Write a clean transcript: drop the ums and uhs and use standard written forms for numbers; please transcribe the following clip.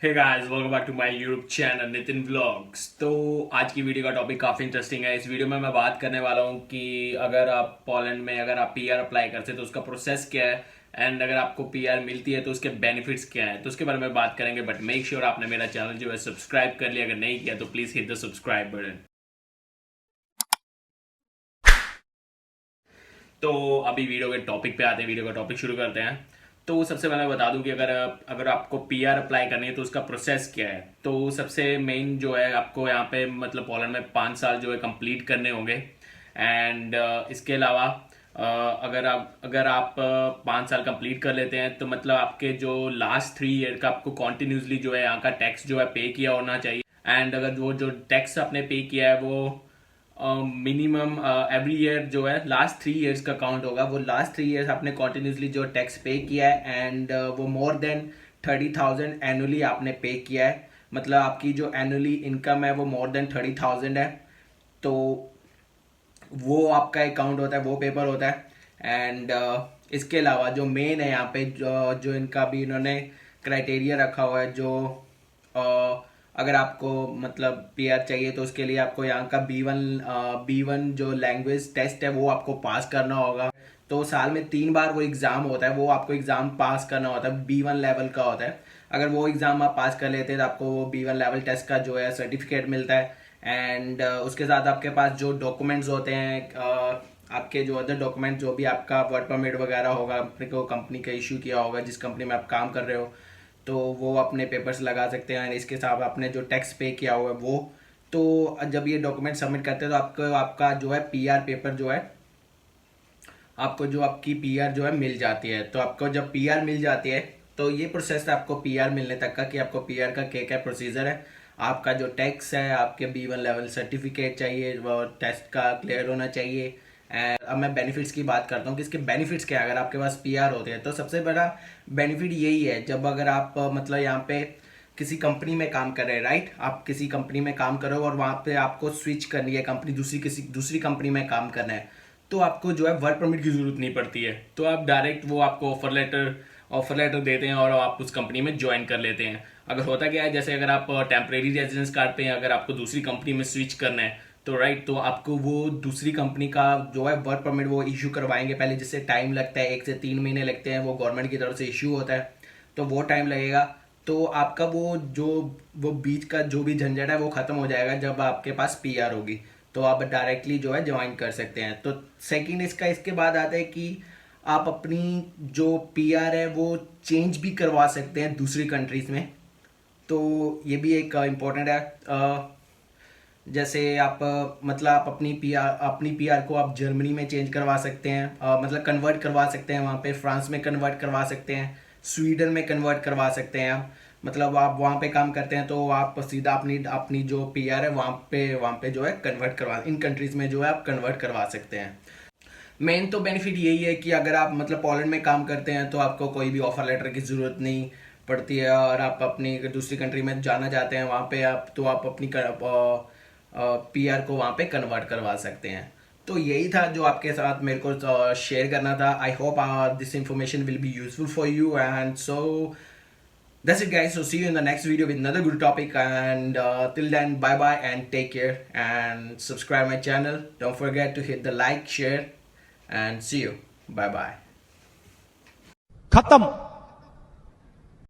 Hey guys welcome back to my YouTube channel Nitin vlogs. तो आज की वीडियो का टॉपिक काफ़ी इंटरेस्टिंग है। इस वीडियो में मैं बात करने वाला हूँ कि अगर आप पोलैंड में अगर आप पीआर अप्लाई करते हैं तो उसका प्रोसेस क्या है, एंड अगर आपको पीआर मिलती है तो उसके बेनिफिट्स क्या है, तो उसके बारे में बात करेंगे। बट मेक श्योर आपने मेरा चैनल जो है सब्सक्राइब कर लिया। अगर नहीं किया तो please hit the subscribe button. तो अभी वीडियो के टॉपिक पे आते हैं, वीडियो का टॉपिक शुरू करते हैं। तो सबसे पहले बता दूं कि अगर आपको पीआर अप्लाई करनी है तो उसका प्रोसेस क्या है। तो सबसे मेन जो है, आपको यहाँ पे मतलब पोलैंड में 5 साल जो है कंप्लीट करने होंगे। एंड इसके अलावा अगर आप 5 साल कंप्लीट कर लेते हैं तो मतलब आपके जो लास्ट 3 ईयर का आपको कॉन्टिन्यूसली जो है यहाँ का टैक्स जो है पे किया होना चाहिए। एंड अगर वो जो टैक्स आपने पे किया है वो मिनिमम एवरी ईयर जो है लास्ट 3 ईयर्स का काउंट होगा। वो लास्ट 3 ईयर्स आपने कॉन्टिन्यूसली जो टैक्स पे किया है एंड वो मोर देन 30,000 एनुअली आपने पे किया है। मतलब आपकी जो एनुअली इनकम है वो मोर देन 30,000 है। तो वो आपका अकाउंट होता है, वो पेपर होता है। एंड इसके अलावा जो मेन है यहाँ पे जो इनका भी इन्होंने क्राइटेरिया रखा हुआ है, जो अगर आपको मतलब पीआर चाहिए तो उसके लिए आपको यहाँ का बी वन जो लैंग्वेज टेस्ट है वो आपको पास करना होगा। तो साल में 3 बार वो एग्ज़ाम होता है, वो आपको एग्ज़ाम पास करना होता है, बी वन लेवल का होता है। अगर वो एग्ज़ाम आप पास कर लेते हैं तो आपको वो बी वन लेवल टेस्ट का जो है सर्टिफिकेट मिलता है। एंड उसके साथ आपके पास जो डॉक्यूमेंट्स होते हैं, आपके जो अदर डॉक्यूमेंट, जो भी आपका वर्क परमिट वगैरह होगा, अपने को कंपनी का इशू किया होगा जिस कंपनी में आप काम कर रहे हो, तो वो अपने पेपर्स लगा सकते हैं। इसके साथ आपने जो टैक्स पे किया हुआ है वो, तो जब ये डॉक्यूमेंट सबमिट करते हैं तो आपको आपका जो है पीआर पेपर जो है, आपको जो आपकी पीआर जो है मिल जाती है। तो आपको जब पीआर मिल जाती है तो ये प्रोसेस है आपको पीआर मिलने तक का, कि आपको पीआर का क्या क्या प्रोसीजर है। आपका जो टैक्स है, आपके बी वन लेवल सर्टिफिकेट चाहिए, वो टेस्ट का क्लियर होना चाहिए। एंड अब मैं बेनिफिट्स की बात करता हूँ कि इसके बेनिफिट्स क्या है अगर आपके पास पीआर होते हैं। तो सबसे बड़ा बेनिफिट यही है, जब अगर आप मतलब यहाँ पे किसी कंपनी में काम कर रहे हैं, राइट, आप किसी कंपनी में काम कर रहे हो और वहाँ पे आपको स्विच करनी है कंपनी, किसी दूसरी कंपनी में काम करना है, तो आपको जो है वर्क परमिट की ज़रूरत नहीं पड़ती है। तो आप डायरेक्ट वो आपको ऑफर लेटर देते हैं और आप उस कंपनी में ज्वाइन कर लेते हैं। अगर होता क्या है, जैसे अगर आप टेम्परेरी रेजिडेंस काटते हैं, अगर आपको दूसरी कंपनी में स्विच करना है तो राइट, तो आपको वो दूसरी कंपनी का जो है वर्क परमिट वो इशू करवाएंगे पहले, जिससे टाइम लगता है, 1 से 3 महीने लगते हैं, वो गवर्नमेंट की तरफ से इशू होता है, तो वो टाइम लगेगा। तो आपका वो बीच का जो भी झंझट है वो खत्म हो जाएगा जब आपके पास पीआर होगी। तो आप डायरेक्टली जो है ज्वाइन कर सकते हैं। तो सेकंड इसका इसके बाद आता है कि आप अपनी जो पीआर है वो चेंज भी करवा सकते हैं दूसरी कंट्रीज में। तो ये भी एक इम्पोर्टेंट है। जैसे आप मतलब आप अपनी पीआर को आप जर्मनी में चेंज करवा सकते हैं, मतलब कन्वर्ट करवा सकते हैं, वहाँ पे फ्रांस में कन्वर्ट करवा सकते हैं, स्वीडन में कन्वर्ट करवा सकते हैं आप। मतलब आप वहाँ पे काम करते हैं तो आप सीधा अपनी अपनी जो पीआर है वहाँ पे जो है कन्वर्ट करवा, इन कंट्रीज में जो है आप कन्वर्ट करवा सकते हैं। मेन तो बेनिफिट यही है कि अगर आप मतलब पोलैंड में काम करते हैं तो आपको कोई भी ऑफर लेटर की ज़रूरत नहीं पड़ती है, और आप अपनी दूसरी कंट्री में जाना चाहते हैं वहाँ पे आप अपनी पीआर को वहाँ पे कन्वर्ट करवा सकते हैं। तो यही था जो आपके साथ मेरे को शेयर करना था। I hope this information will be useful for you, and so that's it guys. So see you in the next video with another good topic, and till then, bye bye and take care, and subscribe my channel. Don't forget to hit the like, share, and see you. Bye bye. खत्म।